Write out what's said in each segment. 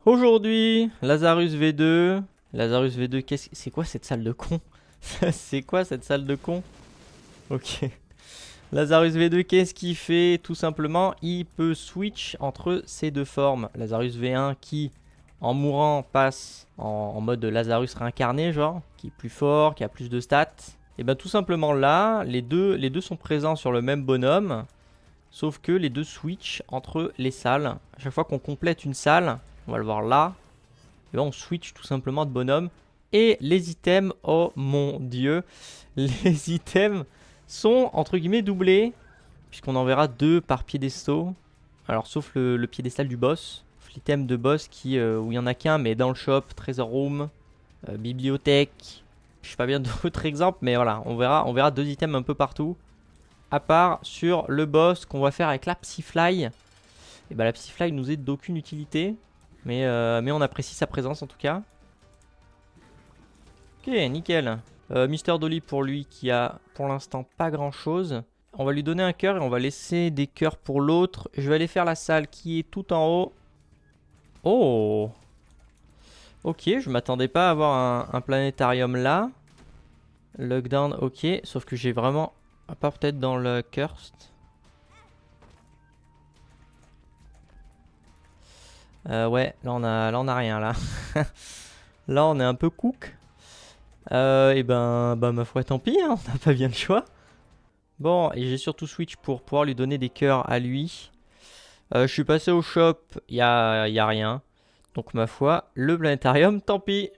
Aujourd'hui, Lazarus V2. Lazarus V2, c'est quoi cette salle de con? C'est quoi cette salle de con? Ok. Lazarus V2, qu'est-ce qu'il fait? Tout simplement, il peut switch entre ces deux formes. Lazarus V1 qui, en mourant, passe en mode Lazarus réincarné, genre, qui est plus fort, qui a plus de stats. Et bien tout simplement là, les deux sont présents sur le même bonhomme, sauf que les deux switch entre les salles. À chaque fois qu'on complète une salle, on va le voir là, et ben on switch tout simplement de bonhomme. Et les items, oh mon dieu, les items sont entre guillemets doublés, puisqu'on en verra deux par piédestal. Alors sauf le piédestal du boss, l'item de boss qui, où il n'y en a qu'un, mais dans le shop, Treasure Room, bibliothèque. Je sais pas bien d'autres exemples, mais voilà, on verra deux items un peu partout. À part sur le boss qu'on va faire avec la Psyfly. Et bah la Psyfly nous est d'aucune utilité. Mais on apprécie sa présence en tout cas. Ok, nickel. Mister Dolly pour lui qui a pour l'instant pas grand chose. On va lui donner un cœur et on va laisser des cœurs pour l'autre. Je vais aller faire la salle qui est tout en haut. Oh! Ok, je m'attendais pas à avoir un planétarium là. Lockdown, ok. Sauf que j'ai vraiment... À part peut-être dans le Cursed. Ouais, là on a rien là. Là on est un peu cook. Et ben, ma foi, tant pis, hein, on n'a pas bien le choix. Bon, et j'ai surtout switch pour pouvoir lui donner des cœurs à lui. Je suis passé au shop, y a rien. Donc ma foi, le planétarium, tant pis.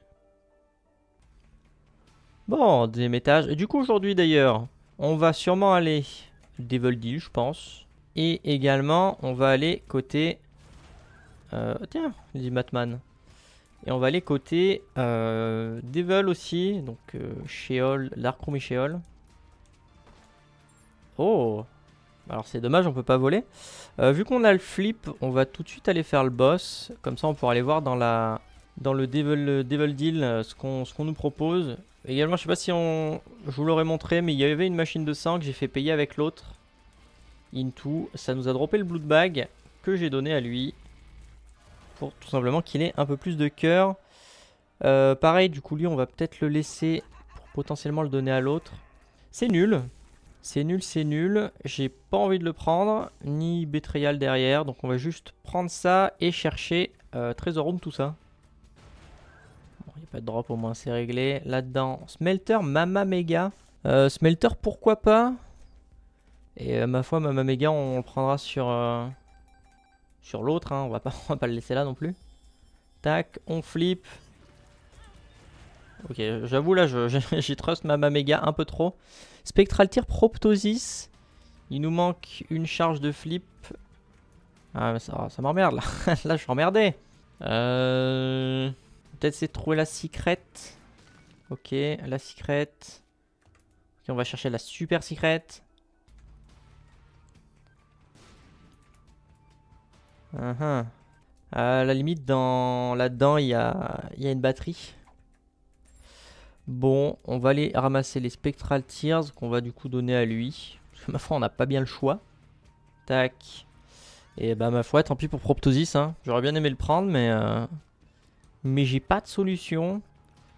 Bon, deuxième étage. Et du coup aujourd'hui d'ailleurs, on va sûrement aller Devil Deal, je pense. Et également, on va aller côté... tiens, les Batman. Et on va aller côté Devil aussi. Donc Sheol, Darkroom et Sheol. Oh! Alors c'est dommage, on peut pas voler. Vu qu'on a le flip, on va tout de suite aller faire le boss. Comme ça on pourra aller voir dans le Devil Deal ce qu'on nous propose. Également, je sais pas si je vous l'aurais montré, mais il y avait une machine de sang que j'ai fait payer avec l'autre. Into, ça nous a droppé le Blood Bag que j'ai donné à lui. Pour tout simplement qu'il ait un peu plus de cœur. Pareil, du coup lui on va peut-être le laisser pour potentiellement le donner à l'autre. C'est nul. C'est nul, c'est nul. J'ai pas envie de le prendre, ni Betrayal derrière. Donc on va juste prendre ça et chercher Treasure Room, tout ça. Bon, il n'y a pas de drop, au moins c'est réglé. Là-dedans, Smelter, Mama Mega. Smelter, pourquoi pas. Et ma foi, Mama Mega, on le prendra sur l'autre. Hein. On va pas le laisser là non plus. Tac, on flip. Ok, j'avoue là, j'ai trust Mama Mega un peu trop. Spectral Tir, Proptosis. Il nous manque une charge de flip. Ah, mais ça m'emmerde là. Là, je suis emmerdé. Peut-être c'est de trouver la secret. Ok, la secret. Ok, on va chercher la super secret. À la limite, là-dedans, il y a une batterie. Bon, on va aller ramasser les Spectral Tears qu'on va du coup donner à lui. Parce que ma foi, on n'a pas bien le choix. Tac. Et bah ma foi, tant pis pour Proptosis. Hein. J'aurais bien aimé le prendre, mais j'ai pas de solution.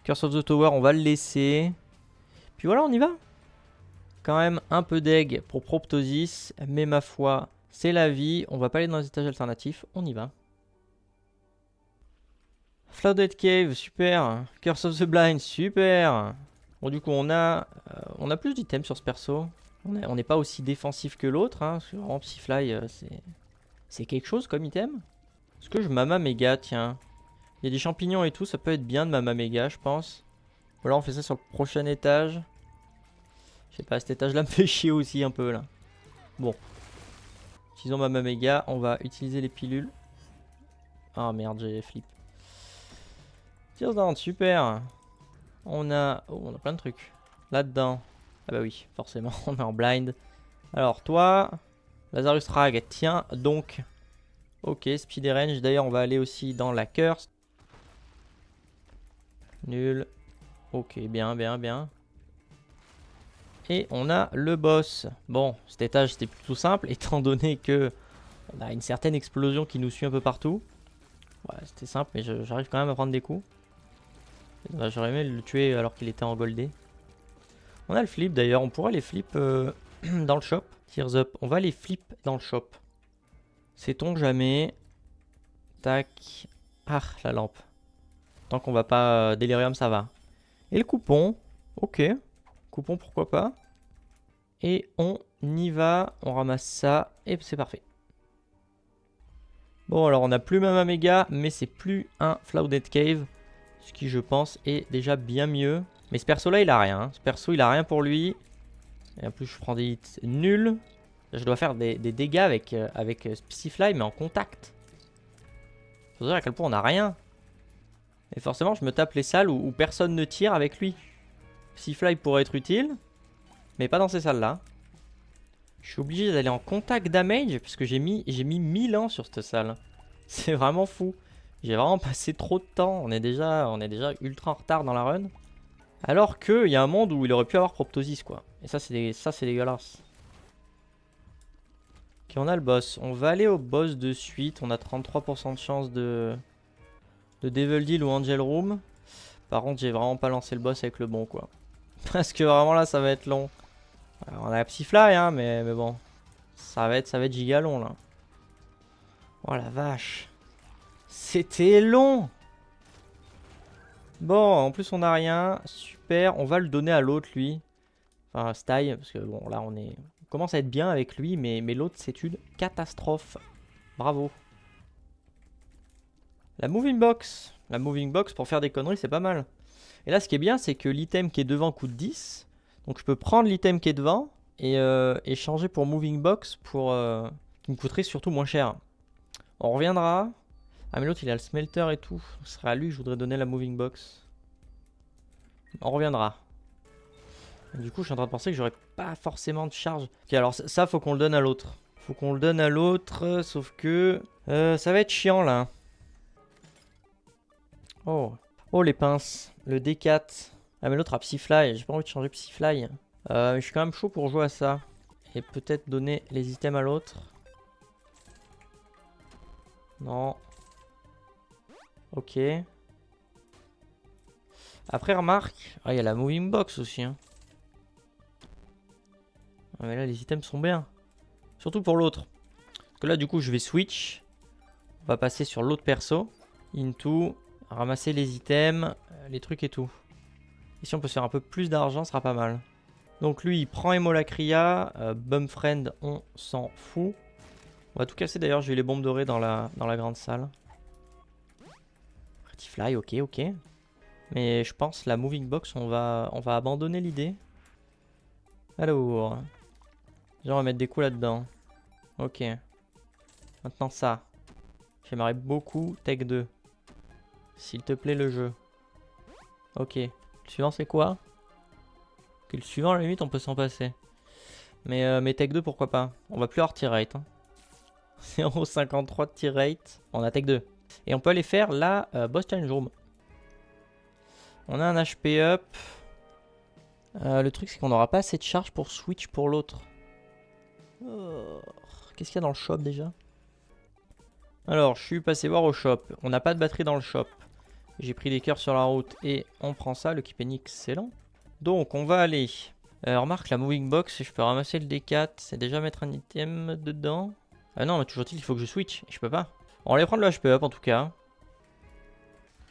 Curse of the Tower, on va le laisser. Puis voilà, on y va. Quand même un peu d'egg pour Proptosis, mais ma foi, c'est la vie. On va pas aller dans les étages alternatifs, on y va. Flooded Cave, super. Curse of the Blind, super. Bon, du coup, on a plus d'items sur ce perso. On n'est pas aussi défensif que l'autre. Hein. Vraiment, Psyfly, c'est quelque chose comme item. Est-ce que je Mama Mega, tiens. Il y a des champignons et tout, ça peut être bien de Mama Mega, je pense. Ou alors on fait ça sur le prochain étage. Je sais pas, cet étage-là me fait chier aussi un peu là. Bon. Utilisons Mama Mega, on va utiliser les pilules. Ah merde, j'ai flip. Tears down, super. On a plein de trucs. Là-dedans. Ah bah oui, forcément, on est en blind. Alors toi, Lazarus Rag, tiens donc. Ok, speed et range. D'ailleurs, on va aller aussi dans la curse. Nul. Ok, bien, bien, bien. Et on a le boss. Bon, cet étage c'était plutôt simple, étant donné que on a une certaine explosion qui nous suit un peu partout. Ouais, c'était simple, mais j'arrive quand même à prendre des coups. Bah, j'aurais aimé le tuer alors qu'il était en goldé. On a le flip d'ailleurs, on pourra les flip dans le shop. Tears up, on va les flip dans le shop. Sait-on jamais. Tac. Ah, la lampe. Tant qu'on va pas délirium, ça va. Et le coupon. Ok. Coupon, pourquoi pas. Et on y va. On ramasse ça. Et c'est parfait. Bon, alors on n'a plus même un méga, mais c'est plus un Flooded Cave. Ce qui, je pense, est déjà bien mieux. Mais ce perso-là, il a rien. Hein. Ce perso, il a rien pour lui. Et en plus, je prends des hits nuls. Je dois faire des dégâts avec Psyfly, mais en contact. Faut dire à quel point on n'a rien. Et forcément, je me tape les salles où personne ne tire avec lui. Psyfly pourrait être utile, mais pas dans ces salles-là. Je suis obligé d'aller en contact damage, parce que j'ai mis 1000 ans sur cette salle. C'est vraiment fou. J'ai vraiment passé trop de temps. On est déjà ultra en retard dans la run. Alors qu'il y a un monde où il aurait pu avoir Proptosis, quoi. Et ça, c'est dégueulasse. Ok, on a le boss. On va aller au boss de suite. On a 33% de chance de Devil Deal ou Angel Room. Par contre, j'ai vraiment pas lancé le boss avec le bon, quoi. Parce que vraiment là, ça va être long. Alors, on a la Psyfly, hein, mais bon. Ça va être giga long, là. Oh la vache. C'était long. Bon, en plus, on a rien. Super. On va le donner à l'autre, lui. Enfin, Style. Parce que bon, là, on commence à être bien avec lui. Mais l'autre, c'est une catastrophe. Bravo. La moving box. La moving box, pour faire des conneries, c'est pas mal. Et là, ce qui est bien, c'est que l'item qui est devant coûte 10. Donc, je peux prendre l'item qui est devant et changer pour moving box pour qui me coûterait surtout moins cher. On reviendra. Ah, mais l'autre, il a le smelter et tout. Ce serait à lui que je voudrais donner la moving box. On reviendra. Et du coup, je suis en train de penser que j'aurais pas forcément de charge. Ok, alors ça, faut qu'on le donne à l'autre. Faut qu'on le donne à l'autre, sauf que ça va être chiant, là. Oh. Oh, les pinces. Le D4. Ah, mais l'autre a Psyfly. J'ai pas envie de changer Psyfly. Je suis quand même chaud pour jouer à ça. Et peut-être donner les items à l'autre. Non. Ok. Après, remarque. Ah, il y a la moving box aussi. Hein. Ah, mais là, les items sont bien. Surtout pour l'autre. Parce que là, du coup, je vais switch. On va passer sur l'autre perso. Into. Ramasser les items. Les trucs et tout. Et si on peut se faire un peu plus d'argent, ce sera pas mal. Donc lui, il prend Emolacria. Bumfriend, on s'en fout. On va tout casser d'ailleurs. J'ai eu les bombes dorées dans la grande salle. Pretty Fly, ok. Mais je pense la moving box, on va abandonner l'idée. Alors. Déjà, on va mettre des coups là-dedans. Ok. Maintenant ça. J'aimerais beaucoup Tech 2. S'il te plaît, le jeu. Ok. Le suivant, c'est quoi? Ok, le suivant, à la limite, on peut s'en passer. Mais Tech 2, pourquoi pas? On va plus avoir tier rate. Hein. 0,53 de tier rate. On a Tech 2. Et on peut aller faire la Boss Challenge Room. On a un HP up. Le truc, c'est qu'on n'aura pas assez de charge pour switch pour l'autre. Oh. Qu'est-ce qu'il y a dans le shop déjà? Alors, je suis passé voir au shop. On n'a pas de batterie dans le shop. J'ai pris des cœurs sur la route et on prend ça. Le keep est excellent. Donc, on va aller. Remarque la moving box. Je peux ramasser le D4. C'est déjà mettre un item dedans. Ah non, mais toujours il faut que je switch. Je peux pas. On va aller prendre le HP up en tout cas.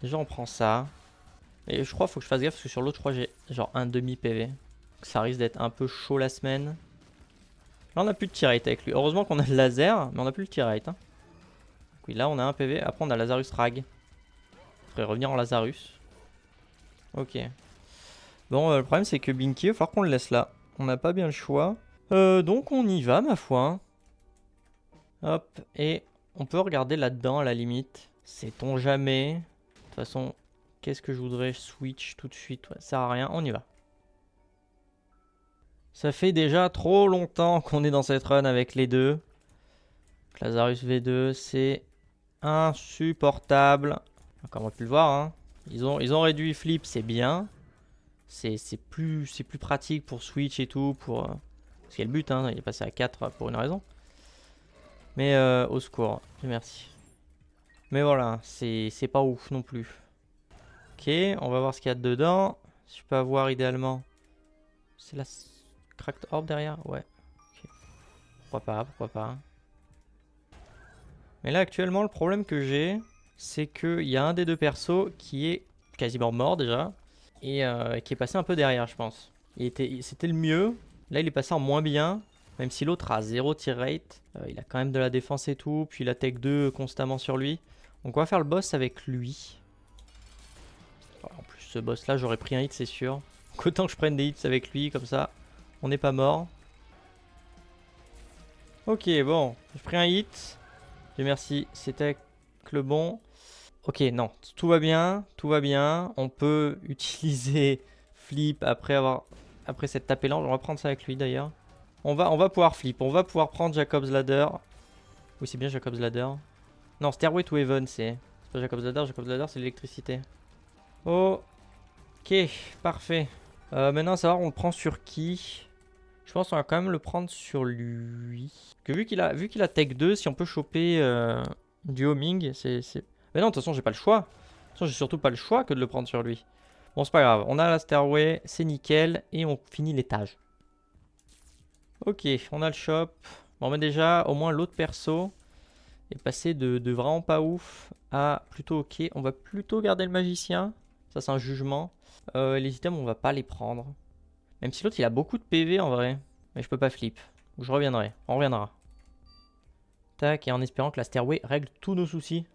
Déjà, on prend ça. Et je crois qu'il faut que je fasse gaffe parce que sur l'autre, je crois que j'ai genre un demi PV. Donc, ça risque d'être un peu chaud la semaine. Là, on n'a plus de tier rate avec lui. Heureusement qu'on a le laser, mais on n'a plus le tier rate. Hein. Oui, là, on a un PV. Après, on a Lazarus Rag. Il faudrait revenir en Lazarus. Ok. Bon, le problème, c'est que Binky, il va falloir qu'on le laisse là. On n'a pas bien le choix. Donc, on y va, ma foi. Hop. Et on peut regarder là-dedans, à la limite. Sait-on jamais. De toute façon, qu'est-ce que je voudrais switch tout de suite? Ouais, ça sert à rien. On y va. Ça fait déjà trop longtemps qu'on est dans cette run avec les deux. Lazarus V2, c'est insupportable. Comme on a pu le voir, hein. Ils ont réduit flip, c'est bien. C'est plus pratique pour switch et tout. Parce qu'il y a le but, hein. Il est passé à 4 pour une raison. Mais au secours, merci. Mais voilà, c'est pas ouf non plus. Ok, on va voir ce qu'il y a dedans. Si je peux avoir idéalement... C'est la Cracked Orb derrière? Ouais. Ok. Pourquoi pas, pourquoi pas. Mais là actuellement le problème que j'ai, c'est qu'il y a un des deux persos qui est quasiment mort déjà. Et qui est passé un peu derrière je pense. C'était le mieux. Là il est passé en moins bien. Même si l'autre a 0 tear rate. Il a quand même de la défense et tout. Puis il a tech 2 constamment sur lui. Donc on va faire le boss avec lui. En plus ce boss là j'aurais pris un hit c'est sûr. Donc autant que je prenne des hits avec lui comme ça. On n'est pas mort. Ok bon. J'ai pris un hit. Dieu merci c'était le bon. Ok non tout va bien. Tout va bien. On peut utiliser flip après cette tapée lente. On va prendre ça avec lui d'ailleurs. On va pouvoir flip. On va pouvoir prendre Jacob's Ladder. Oui c'est bien Jacob's Ladder. Non Stairway to Heaven c'est pas Jacob's Ladder. Jacob's Ladder c'est l'électricité. Oh. Ok, parfait. Maintenant, à savoir, on le prend sur qui? Je pense qu'on va quand même le prendre sur lui. Que vu qu'il a tech 2, si on peut choper du homing, c'est... Mais non, de toute façon, j'ai pas le choix. De toute façon, j'ai surtout pas le choix que de le prendre sur lui. Bon, c'est pas grave. On a la stairway, c'est nickel. Et on finit l'étage. Ok, on a le shop. Bon, mais déjà, au moins, l'autre perso est passé de vraiment pas ouf à plutôt ok. On va plutôt garder le magicien. Ça, c'est un jugement. Les items, on va pas les prendre. Même si l'autre, il a beaucoup de PV en vrai. Mais je peux pas flip. Je reviendrai. On reviendra. Tac, et en espérant que la stairway règle tous nos soucis.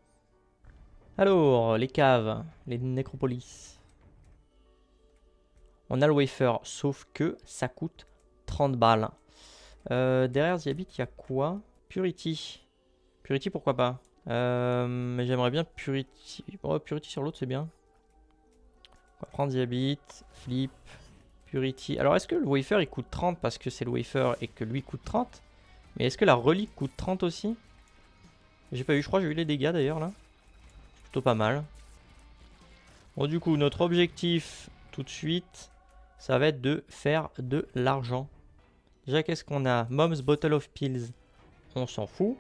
Alors, les caves. Les nécropolis. On a le wafer, sauf que ça coûte 30 balles. Derrière Ziabit, il y a quoi? Purity. Purity, pourquoi pas? Mais j'aimerais bien Purity. Oh, Purity sur l'autre, c'est bien. On va prendre Ziabit, flip, Purity. Alors est-ce que le wafer il coûte 30 parce que c'est le wafer et que lui coûte 30? Mais est-ce que la relique coûte 30 aussi? J'ai pas eu, je crois que j'ai eu les dégâts d'ailleurs là. Plutôt pas mal. Bon du coup notre objectif tout de suite, ça va être de faire de l'argent. Déjà qu'est-ce qu'on a? Mom's Bottle of Pills. On s'en fout.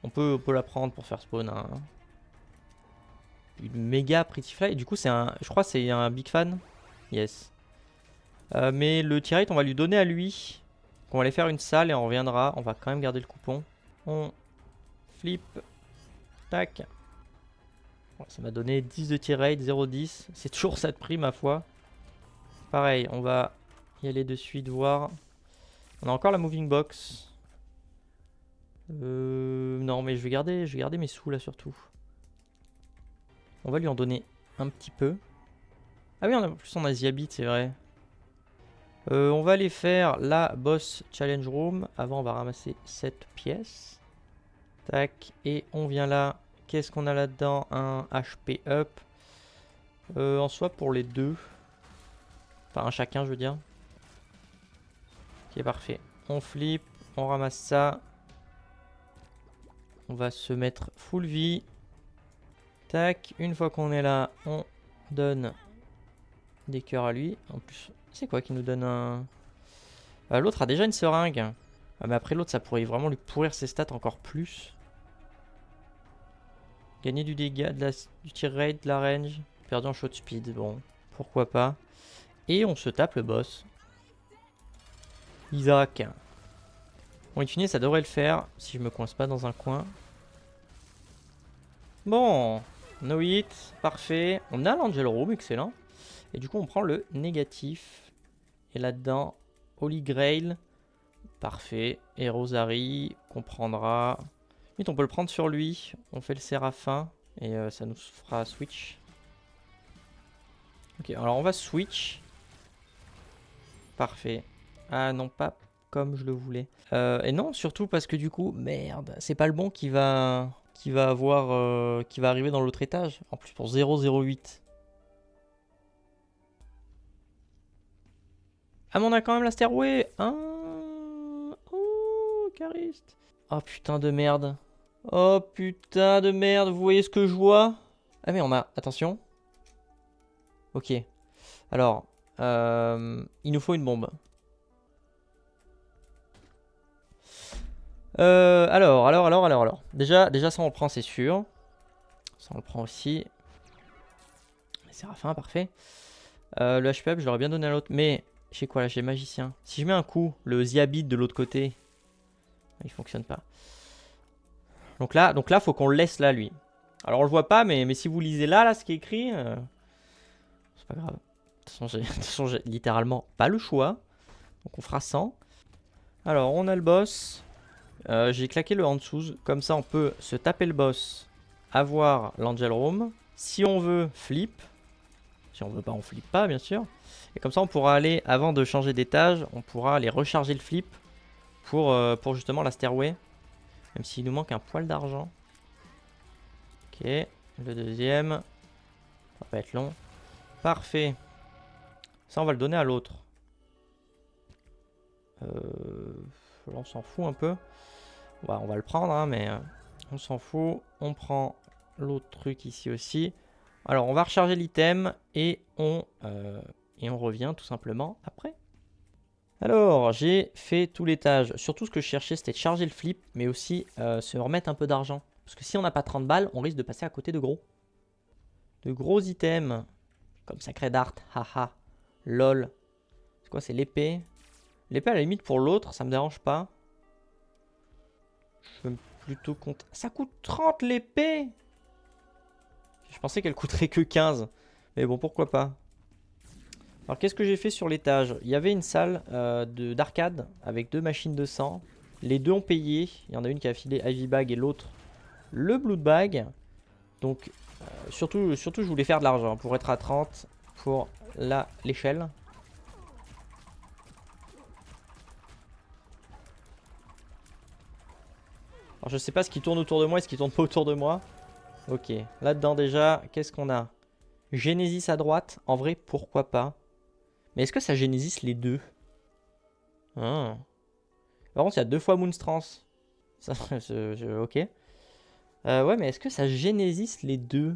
On peut la prendre pour faire spawn une méga Pretty Fly. Et du coup c'est un, je crois c'est un big fan. Yes. Mais le tirate on va lui donner à lui. On va aller faire une salle et on reviendra. On va quand même garder le coupon. On flip. Tac. Bon, ça m'a donné 10 de tirate, 0,10. C'est toujours ça de prix ma foi. Pareil, on va y aller de suite voir. On a encore la moving box. Non mais je vais garder mes sous là surtout. On va lui en donner un petit peu. Ah oui, en plus on a Ziabit, c'est vrai. On va aller faire la boss challenge room. Avant, on va ramasser cette pièce. Tac. Et on vient là. Qu'est-ce qu'on a là-dedans? Un HP up. En soi, pour les deux. Enfin, un chacun, je veux dire. Ok, parfait. On flip. On ramasse ça. On va se mettre full vie. Tac. Une fois qu'on est là, on donne des cœurs à lui. En plus, c'est quoi qui nous donne un... l'autre a déjà une seringue. Ah, mais après l'autre ça pourrait vraiment lui pourrir ses stats encore plus. Gagner du dégât, du tir rate, de la range. Perdu en shot speed, bon, pourquoi pas. Et on se tape le boss. Isaac. Bon, in fine ça devrait le faire, si je me coince pas dans un coin. Bon, no hit, parfait. On a l'Angel Room, excellent. Et du coup on prend le négatif. Et là-dedans, Holy Grail. Parfait. Et Rosary, qu'on prendra. Vite, on peut le prendre sur lui. On fait le Séraphin. Et ça nous fera switch. Ok, alors on va switch. Parfait. Ah non, pas comme je le voulais. Et non, surtout parce que du coup, merde, c'est pas le bon qui va avoir, qui va arriver dans l'autre étage. En plus pour 0,08. Ah mais on a quand même la stairway. Hein. Oh, Cariste. Oh putain de merde. Oh putain de merde, vous voyez ce que je vois? Ah mais on a... Attention. Ok. Alors, il nous faut une bombe. Alors. Déjà ça on le prend, c'est sûr. Ça, on le prend aussi. Séraphin, parfait. Le HP up, je l'aurais bien donné à l'autre. Mais, je sais quoi là, j'ai magicien. Si je mets un coup, le Ziabit de l'autre côté, il fonctionne pas. Donc là, faut qu'on le laisse là, lui. Alors, on le voit pas, mais si vous lisez là, ce qui est écrit, c'est pas grave. De toute façon, j'ai littéralement pas le choix. Donc, on fera 100. Alors, on a le boss. J'ai claqué le Handsous. Comme ça, on peut se taper le boss, avoir l'Angel Room. Si on veut, flip. Si on veut pas, on flip pas, bien sûr. Et comme ça, on pourra aller, avant de changer d'étage, on pourra aller recharger le flip pour justement la stairway. Même s'il nous manque un poil d'argent. Ok, le deuxième. Ça va pas être long. Parfait. Ça, on va le donner à l'autre. Là, on s'en fout un peu. Ouais, on va le prendre, hein, mais on s'en fout. On prend l'autre truc ici aussi. Alors, on va recharger l'item et on revient tout simplement après. Alors, j'ai fait tout l'étage. Surtout, ce que je cherchais, c'était de charger le flip, mais aussi se remettre un peu d'argent. Parce que si on n'a pas 30 balles, on risque de passer à côté de gros. De gros items. Comme Sacred Art, haha, lol. C'est quoi, c'est l'épée? L'épée, à la limite, pour l'autre, ça me dérange pas. Je veux plutôt compter. Ça coûte 30 l'épée! Je pensais qu'elle coûterait que 15. Mais bon, pourquoi pas. Alors, qu'est-ce que j'ai fait sur l'étage? Il y avait une salle d'arcade avec 2 machines de sang. Les deux ont payé. Il y en a une qui a filé Ivy Bag et l'autre le Blood Bag. Donc, surtout, je voulais faire de l'argent pour être à 30 pour l'échelle. Alors, je sais pas ce qui tourne autour de moi et ce qui tourne pas autour de moi. Ok, là-dedans déjà, qu'est-ce qu'on a? Genesis à droite. En vrai, pourquoi pas? Mais est-ce que ça Genesis les deux? Ah. Par contre, il y a 2 fois Moonstrance. Ça, ok. Ouais, mais est-ce que ça Genesis les deux?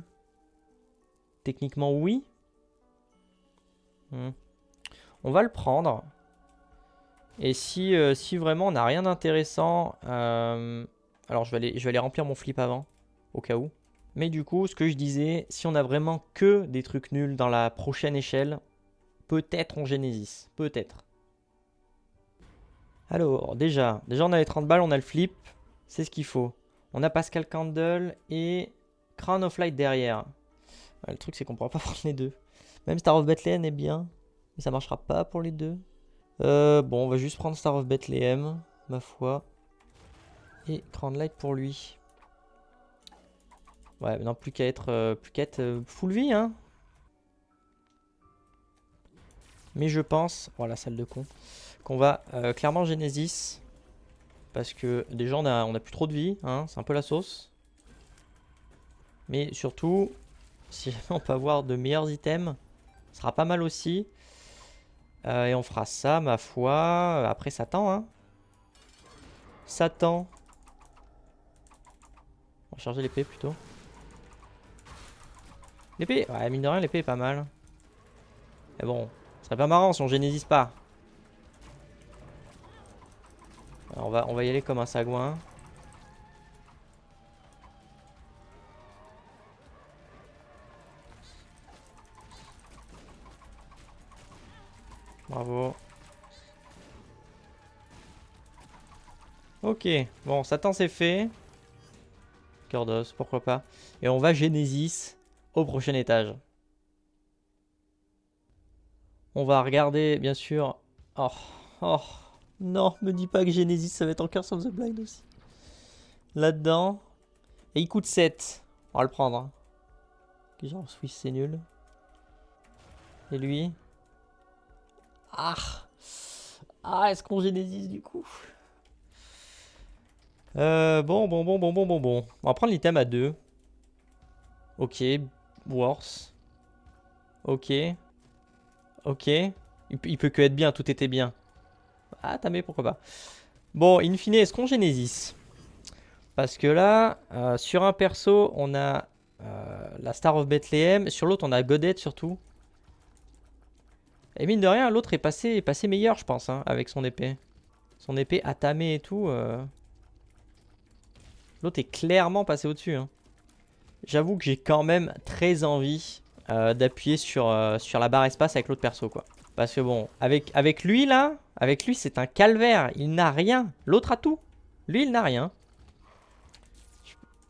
Techniquement, oui. On va le prendre. Et si vraiment on n'a rien d'intéressant... alors, je vais aller remplir mon flip avant. Au cas où. Mais du coup, ce que je disais, si on a vraiment que des trucs nuls dans la prochaine échelle, peut-être on Genesis. Peut-être. Alors, déjà, on a les 30 balles, on a le flip. C'est ce qu'il faut. On a Pascal Candle et Crown of Light derrière. Ouais, le truc, c'est qu'on pourra pas prendre les deux. Même Star of Bethlehem est bien. Mais ça marchera pas pour les deux. Bon, on va juste prendre Star of Bethlehem, ma foi. Et Crown Light pour lui. Ouais, non, plus qu'à être, full vie, hein. Mais je pense, voilà, salle de con, qu'on va clairement Genesis. Parce que déjà, on a plus trop de vie, hein, c'est un peu la sauce. Mais surtout, si jamais on peut avoir de meilleurs items, ce sera pas mal aussi. Et on fera ça, ma foi. Après Satan, hein. Satan. On va charger l'épée plutôt. L'épée, ouais, mine de rien, l'épée est pas mal. Mais bon, ce serait pas marrant si on Genesis pas. Alors on va y aller comme un sagouin. Bravo. Ok, bon, Satan c'est fait. Cœur d'os, pourquoi pas. Et on va Genesis au prochain étage. On va regarder, bien sûr. Oh, oh, non, me dis pas que Genesis ça va être encore Curse of the Blind aussi. Là-dedans. Et il coûte 7. On va le prendre. Hein. Genre, Swiss c'est nul. Et lui. Ah, ah, est-ce qu'on Genesis du coup? Bon. On va prendre l'item à 2. Ok, worse. Ok. Ok. Il peut que être bien, tout était bien. Ah, tamé, pourquoi pas. Bon, in fine, est-ce qu'on Genesis? Parce que là, sur un perso, on a la Star of Bethlehem. Sur l'autre, on a Godet surtout. Et mine de rien, l'autre est passé meilleur, je pense, hein, avec son épée. Son épée atamée et tout. L'autre est clairement passé au-dessus. Hein. J'avoue que j'ai quand même très envie d'appuyer sur la barre espace avec l'autre perso, quoi. Parce que bon, avec lui là, avec lui c'est un calvaire. Il n'a rien. L'autre a tout. Lui il n'a rien.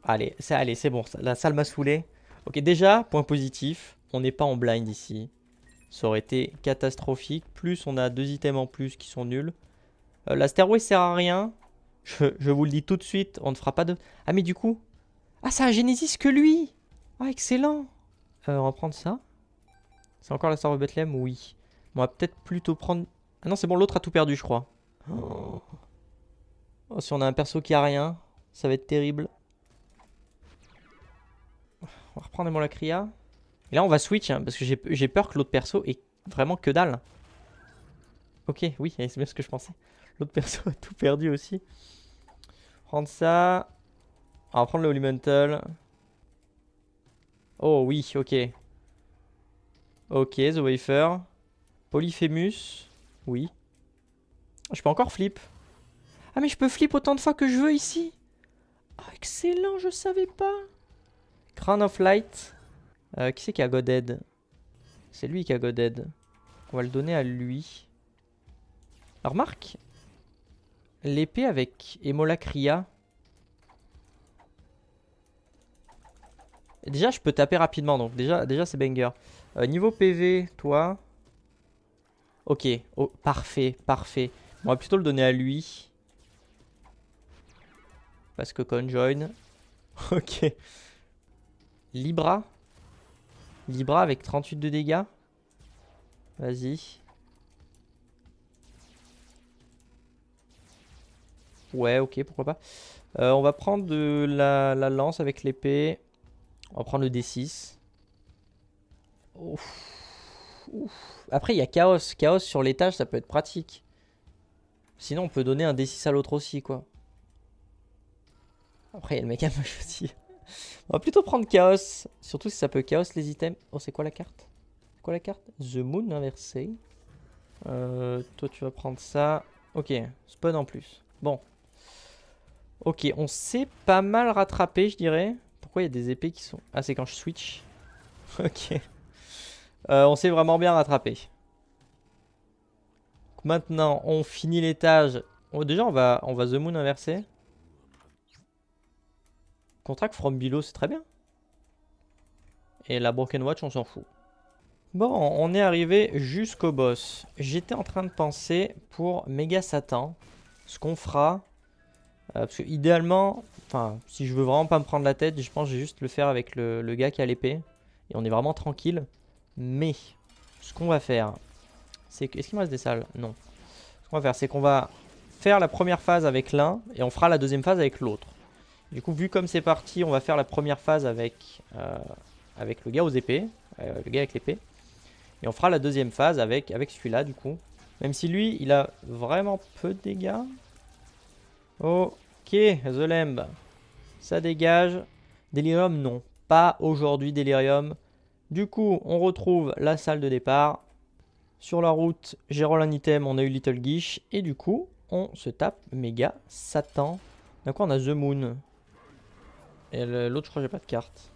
Allez, c'est bon. La salle m'a saoulé. Ok, déjà, point positif. On n'est pas en blind ici. Ça aurait été catastrophique. Plus on a 2 items en plus qui sont nuls. La stairway sert à rien. Je vous le dis tout de suite. On ne fera pas de... Ah mais du coup... Ah ça a Genesis que lui. Ah excellent. On va prendre ça. C'est encore la Star of Bethlehem? Oui. On va peut-être plutôt prendre... Ah non, c'est bon, l'autre a tout perdu, je crois. Oh, si on a un perso qui a rien, ça va être terrible. On va reprendre Molacria. Et là, on va switch, hein, parce que j'ai peur que l'autre perso ait vraiment que dalle. Ok, oui, c'est bien ce que je pensais. L'autre perso a tout perdu aussi. Prendre ça. On va prendre le Elemental. Oh oui, ok. Ok, The Wafer. Polyphemus. Oui. Je peux encore flip. Ah mais je peux flip autant de fois que je veux ici. Ah excellent, je savais pas. Crown of Light. Qui c'est qui a Godhead? C'est lui qui a Godhead. On va le donner à lui. Alors remarque. L'épée avec Emolacria. Et déjà je peux taper rapidement, donc déjà c'est banger. Niveau PV, toi. Ok, oh, parfait, parfait. On va plutôt le donner à lui. Parce que conjoin. Ok. Libra. Libra avec 38 de dégâts. Vas-y. Ouais, ok, pourquoi pas. On va prendre de la lance avec l'épée. On va prendre le D6. Ouf. Ouf. Après, il y a Chaos. Chaos sur l'étage, ça peut être pratique. Sinon, on peut donner un D6 à l'autre aussi, quoi. Après, il y a le mec à moche aussi. On va plutôt prendre Chaos. Surtout si ça peut Chaos les items. Oh, c'est quoi la carte? C'est quoi la carte? The Moon inversé. Toi, tu vas prendre ça. Ok, spawn en plus. Bon. Ok, on s'est pas mal rattrapé, je dirais. Pourquoi il y a des épées qui sont... Ah, c'est quand je switch. Ok. On s'est vraiment bien rattrapé. Donc maintenant, on finit l'étage. Oh, déjà, on va The Moon inverser. Contract from below, c'est très bien. Et la Broken Watch, on s'en fout. Bon, on est arrivé jusqu'au boss. J'étais en train de penser pour Méga Satan, ce qu'on fera. Parce que idéalement, enfin, si je veux vraiment pas me prendre la tête, je pense que je vais juste le faire avec le gars qui a l'épée. Et on est vraiment tranquille. Mais, ce qu'on va faire, c'est que... Est-ce qu'il me reste des salles? Non. Ce qu'on va faire, c'est qu'on va faire la première phase avec l'un et on fera la deuxième phase avec l'autre. Du coup, vu comme c'est parti, on va faire la première phase avec le gars aux épées, le gars avec l'épée. Et on fera la deuxième phase avec celui-là, du coup. Même si lui, il a vraiment peu de dégâts. Ok, The Lamb. Ça dégage. Delirium, non. Pas aujourd'hui, Delirium. Du coup, on retrouve la salle de départ. Sur la route, j'ai roll un item, on a eu Little Guiche. Et du coup, on se tape Méga Satan. D'un coup, on a The Moon. Et l'autre, je crois que j'ai pas de carte.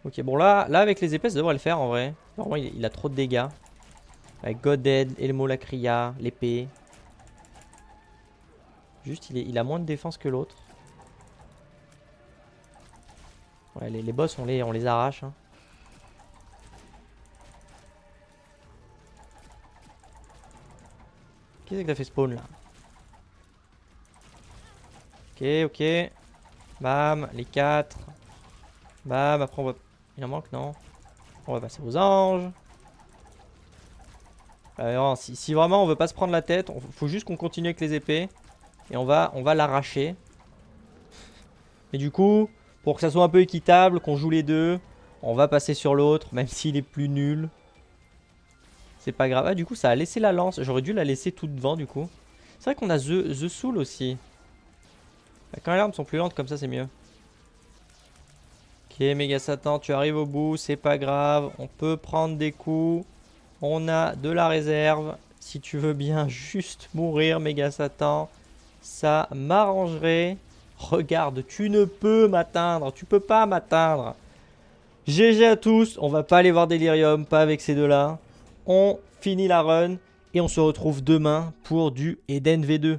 Ok, bon là avec les épées, ça devrait le faire en vrai. Normalement, il a trop de dégâts. Avec Godhead, Elmo Lacria, l'épée. Juste, il a moins de défense que l'autre. Ouais, les boss, on les arrache. Hein. Qu'est-ce que t'as fait spawn là? Ok. Bam, les 4. Bam, après on va... Il en manque, non? On va passer aux anges. Non, si vraiment on veut pas se prendre la tête, faut juste qu'on continue avec les épées. Et on va l'arracher. Et du coup, pour que ça soit un peu équitable, qu'on joue les deux, on va passer sur l'autre, même s'il est plus nul. C'est pas grave. Ah, du coup, ça a laissé la lance. J'aurais dû la laisser tout devant, du coup. C'est vrai qu'on a The Soul aussi. Quand les armes sont plus lentes, comme ça, c'est mieux. Ok, Méga Satan, tu arrives au bout, c'est pas grave. On peut prendre des coups. On a de la réserve. Si tu veux bien juste mourir, Méga Satan, ça m'arrangerait. Regarde, tu ne peux m'atteindre. Tu peux pas m'atteindre. GG à tous. On va pas aller voir Delirium, pas avec ces deux-là. On finit la run et on se retrouve demain pour du Eden V2.